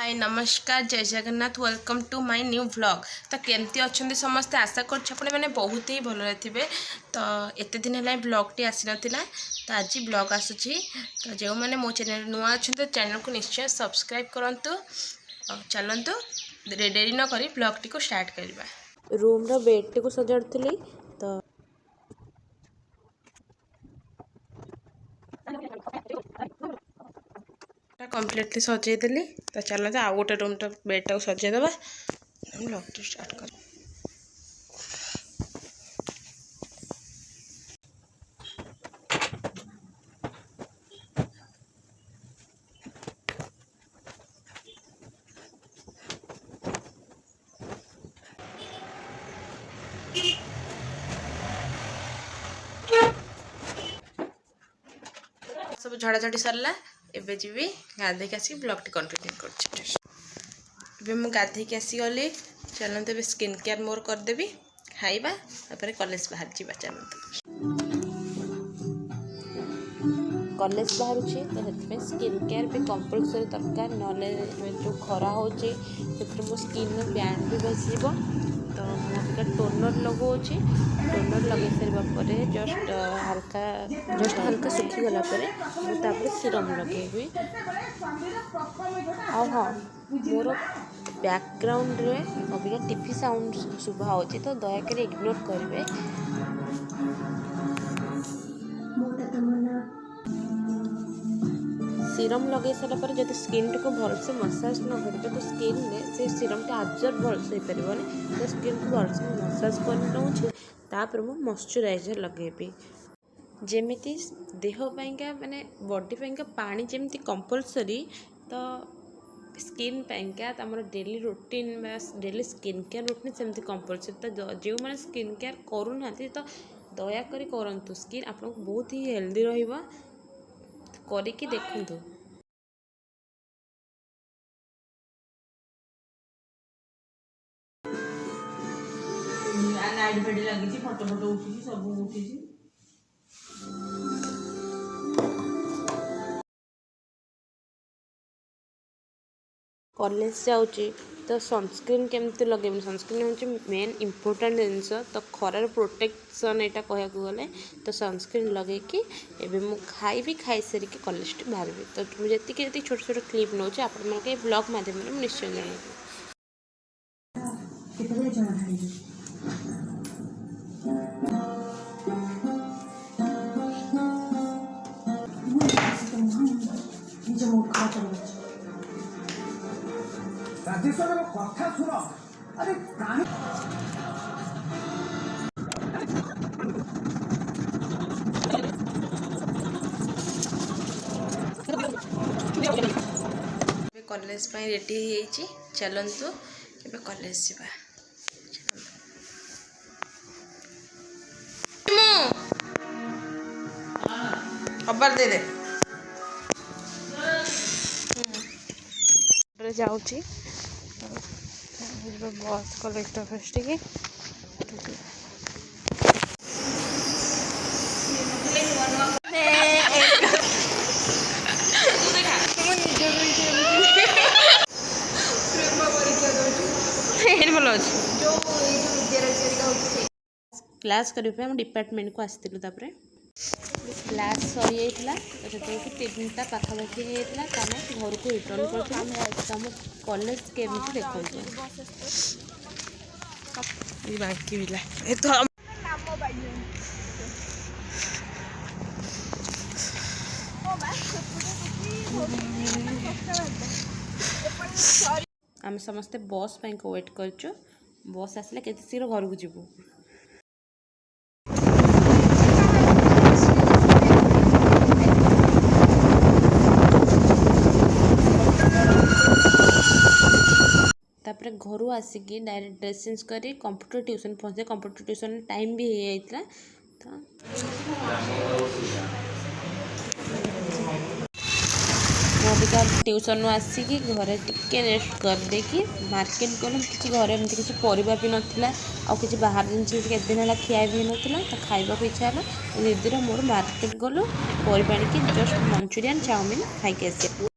हाय नमस्कार जय Jagannath welcome to my new vlog. तो केमती अच्छा समस्ते आशा कर बहुत ही भल थे। तो एत दिन है ब्लॉगटी आसी नाला तो आज ब्लॉग आसूची। तो जो मैंने मो चैनल नुआ अच्छा तो चैनल को निश्चय सब्सक्राइब करूँ। चलतु डेरी न करी ब्लॉगटी को स्टार्ट करवा। रूम रो बेड टी को सजाड़ी तो कम्प्लीटली सजेदेली। तो चलते आउ गोटे रूम बेड टाक सजेदेवा ब्लॉग स्टार्ट कर। सब झड़ा झड़ी सरला एबे जीवी गाधे के आसी ब्लॉग कंटिन्यू कर। गाधे के आसी गली चलते ए स्किन केयर मोर करदेवी खाइबा तापर कॉलेज बाहर जीवा। चलते कॉलेज बाहर तो स्किन केयर भी कंपलसरी दरकार ना जो खरा हो मो स्किन बैंड भी बस। तो मुझे टोनर लगाऊँच टोनर लगे सारापर जस्ट हल्का सुखीगला मुझे सीरम लगे। हाँ मोर बैकग्राउंड रे अबिका टीवी साउंड शुभा हो तो दयाकोरी इग्नोर करेंगे। सीरम लगे सारापर जब स्किन टी को भलसे मसाज न करेंगे तो स्किन से सीरम टी आब्जर्व भलसे हो पारे। तो स्किन को भलसे मसाज कर नौचे तापर मु मॉइस्चराइजर लगेबी जेमिति देह पाइंका माने बॉडी पाइंका पानी जेमिति कंपलसरी। तो स्किन पाइंका तमर daily routine daily skin care routine सेमती कंपलसरी। तो जो मैंने स्किन केयर करूना तो दयाकोरी करंतु स्किन आपको बहुत ही हेल्दी रहिबा करिकी देखंतु। लाइट फेड लगी फोटो फोटो उठी सब उठी। कॉलेज जाऊँगी तो सनस्क्रीन केमती लगे सनस्क्रीन हूँ मेन इम्पोर्टाट जिनस। तो खरार प्रोटेक्शन यहाँ कह गले तो सनस्क्रीन लगे कि एबे मु खाइबी खाई सारिकी कॉलेज बाहर। तो मुझे जी छोट छोट क्लिप नौ आप ब्लॉग माध्यम निश्चय जन। कथा सुन अरे कॉलेज रेडी हो चलतु ए कॉलेज जावा। खबर दे जाऊँगी बस कलेक्टर फेस्ट की भल क्लास करने डिपार्टमेंट को आसलु। क्लास सरी जाता तो 3टा पाखापाखि होता घर को रिटर्न कर कॉलेज केमी देखो बाकी आम समस्ते बस को वेट कर बस आसले के शीघ्र घर को जीवु। तापर घर आसिकी डायरेक्ट ड्रेस चेंज करी कंप्यूटर ट्यूशन पहुँचे। कंप्यूटर ट्यूशन टाइम भी हो जाता तो अबिका ट्यूशन आसिकी घरे टिके रेस्ट कर देकी मार्केट गलु कि घर एमती किसी परिबा भी नाला आउ बाहर जिन के दिन है खिया भी नाला। तो खाइबा इच्छा है दीदी मोर मार्केट गलु परिबा जस्ट मंचूरियन चाउमिन खाई आस।